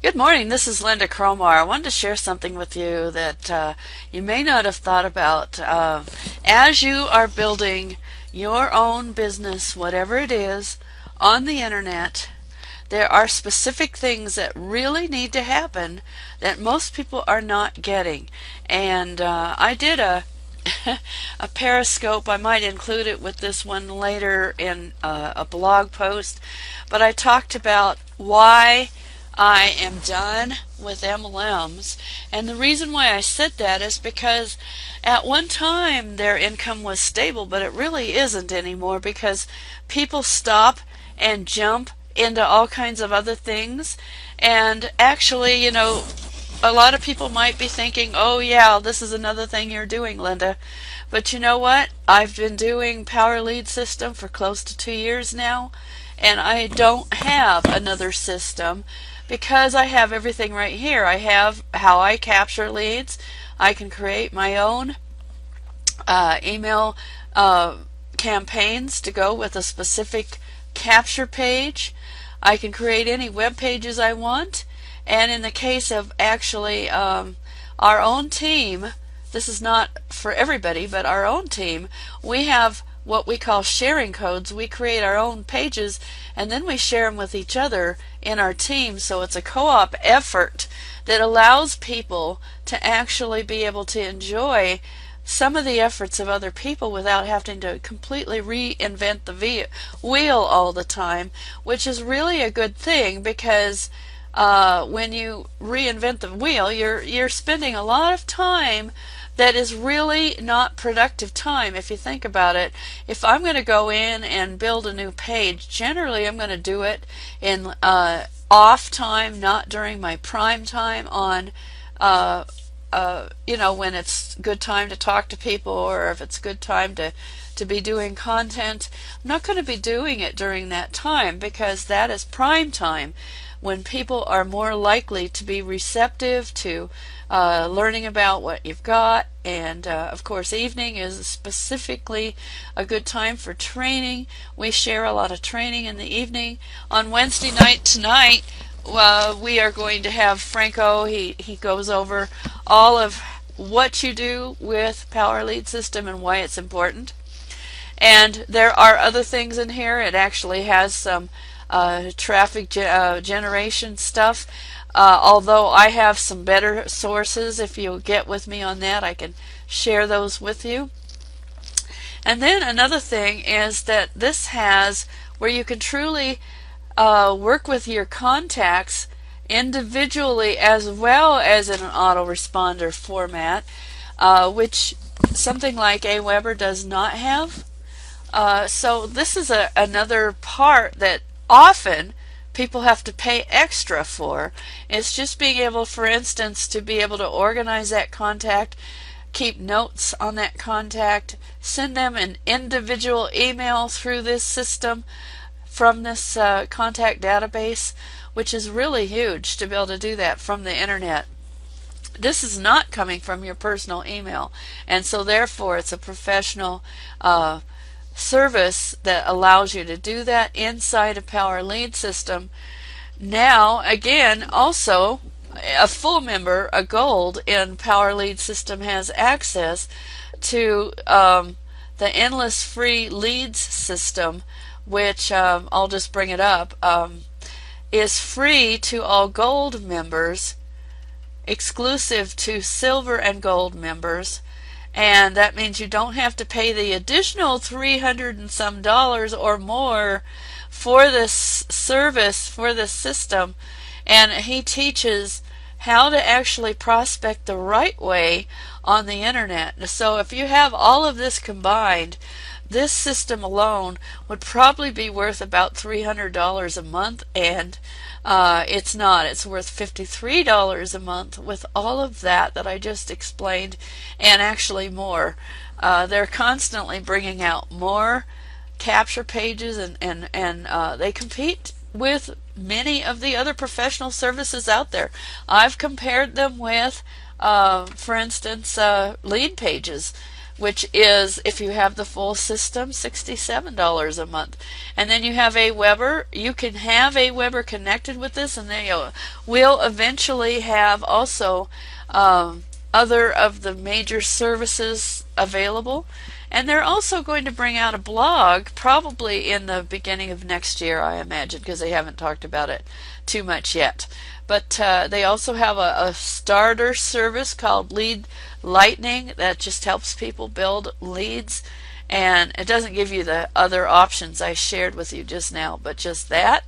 Good morning. This is Lynda Cromar. I wanted to share something with you that you may not have thought about. As you are building your own business, whatever it is, on the internet, there are specific things that really need to happen that most people are not getting. And I did a periscope. I might include it with this one later in a blog post, but I talked about why I am done with MLMs. And the reason why I said that is because at one time their income was stable, but it really isn't anymore because people stop and jump into all kinds of other things. And actually, a lot of people might be thinking, oh yeah, this is another thing you're doing, Lynda. But you know what? I've been doing Power Lead System for close to 2 years now, and I don't have another system because I have everything right here. I have how I capture leads. I can create my own email campaigns to go with a specific capture page. I can create any web pages I want. And in the case of actually our own team, this is not for everybody, but our own team, we have what we call sharing codes. We create our own pages and then we share them with each other in our team. So it's a co-op effort that allows people to actually be able to enjoy some of the efforts of other people without having to completely reinvent the wheel all the time, which is really a good thing because when you reinvent the wheel, you're spending a lot of time that is really not productive time. If you think about it, if I'm going to go in and build a new page, generally I'm going to do it in off time, not during my prime time on when it's good time to talk to people or if it's good time to be doing content. I'm not going to be doing it during that time because that is prime time when people are more likely to be receptive to learning about what you've got. And of course, evening is specifically a good time for training. We share a lot of training in the evening. On Wednesday night tonight, we are going to have Franco. He goes over all of what you do with Power Lead System and why it's important. And there are other things in here. It actually has some traffic generation stuff. Although I have some better sources, if you'll get with me on that, I can share those with you. And then another thing is that this has where you can truly work with your contacts individually as well as in an autoresponder format, which something like Aweber does not have. So this is another part that often people have to pay extra for. It's just being able, for instance, to be able to organize that contact, keep notes on that contact, send them an individual email through this system from this contact database, which is really huge to be able to do that from the internet. This is not coming from your personal email, and so therefore it's a professional service that allows you to do that inside a Power Lead System. Now, again, also a full member, a gold in Power Lead System, has access to the endless free leads system, which I'll just bring it up, is free to all gold members, exclusive to silver and gold members. And that means you don't have to pay the additional $300 and some or more for this service, for this system. And he teaches how to actually prospect the right way on the internet. So if you have all of this combined, this system alone would probably be worth about $300 a month, and it's not. It's worth $53 a month with all of that I just explained, and actually more. They're constantly bringing out more capture pages, and they compete with many of the other professional services out there. I've compared them with, for instance, lead pages. which is, if you have the full system, $67 a month. And then you have Aweber. You can have Aweber connected with this, and they will eventually have also other of the major services available. And they're also going to bring out a blog probably in the beginning of next year, I imagine, because they haven't talked about it too much yet. But they also have a starter service called Lead Lightning that just helps people build leads. And it doesn't give you the other options I shared with you just now, but just that.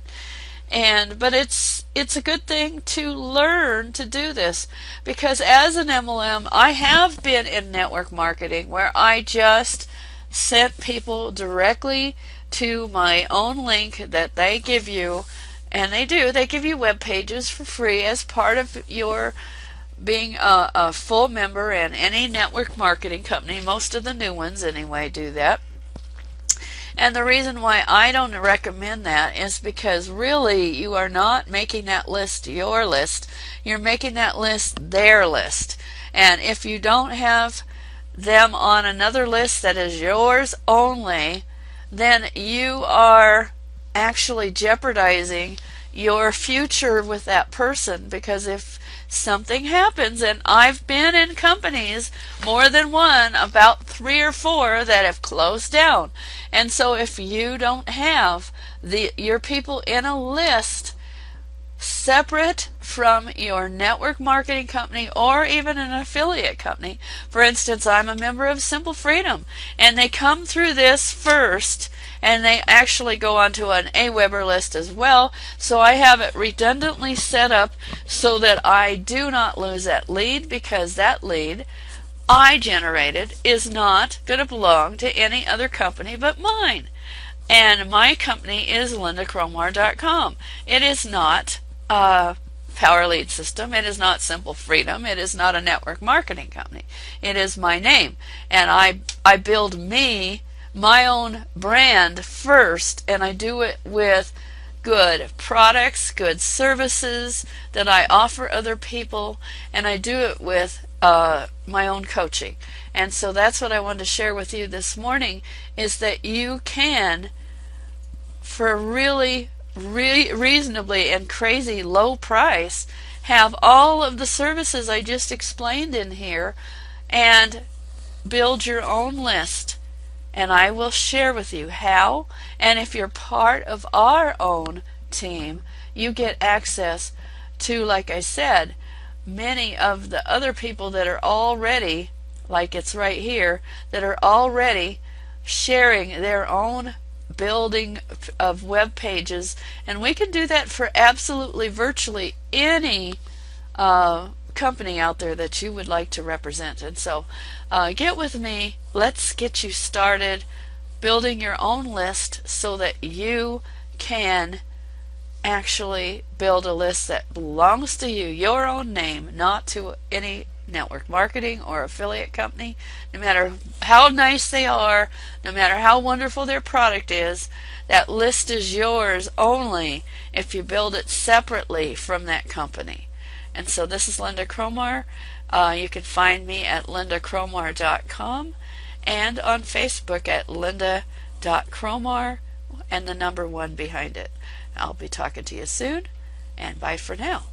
But it's a good thing to learn to do this, because as an MLM, I have been in network marketing where I just sent people directly to my own link that they give you, and they give you web pages for free as part of your being a full member in any network marketing company. Most of the new ones anyway do that. And the reason why I don't recommend that is because really you are not making that list your list. You're making that list their list. And if you don't have them on another list that is yours only, then you are actually jeopardizing your future with that person, because if something happens, and I've been in companies, more than one, about 3 or 4 that have closed down. And so if you don't have your people in a list separate from your network marketing company or even an affiliate company, for instance, I'm a member of Simple Freedom, and they come through this first, and they actually go onto an Aweber list as well. So I have it redundantly set up so that I do not lose that lead, because that lead I generated is not going to belong to any other company but mine. And my company is LyndaCromar.com. It is not a Power Lead System. It is not Simple Freedom. It is not a network marketing company. It is my name. And I build my own brand first, and I do it with good products, good services that I offer other people, and I do it with my own coaching. And so that's what I wanted to share with you this morning, is that you can, for a really reasonably and crazy low price, have all of the services I just explained in here and build your own list. And I will share with you how. And if you're part of our own team, you get access to, like I said, many of the other people that are already, like it's right here, that are already sharing their own building of web pages. And we can do that for absolutely virtually any company out there that you would like to represent. And so get with me. Let's get you started building your own list so that you can actually build a list that belongs to you, your own name, not to any network marketing or affiliate company. No matter how nice they are, no matter how wonderful their product is, that list is yours only if you build it separately from that company. And so this is Lynda Cromar. You can find me at LyndaCromar.com and on Facebook at Lynda.Cromar and the number 1 behind it. I'll be talking to you soon, and bye for now.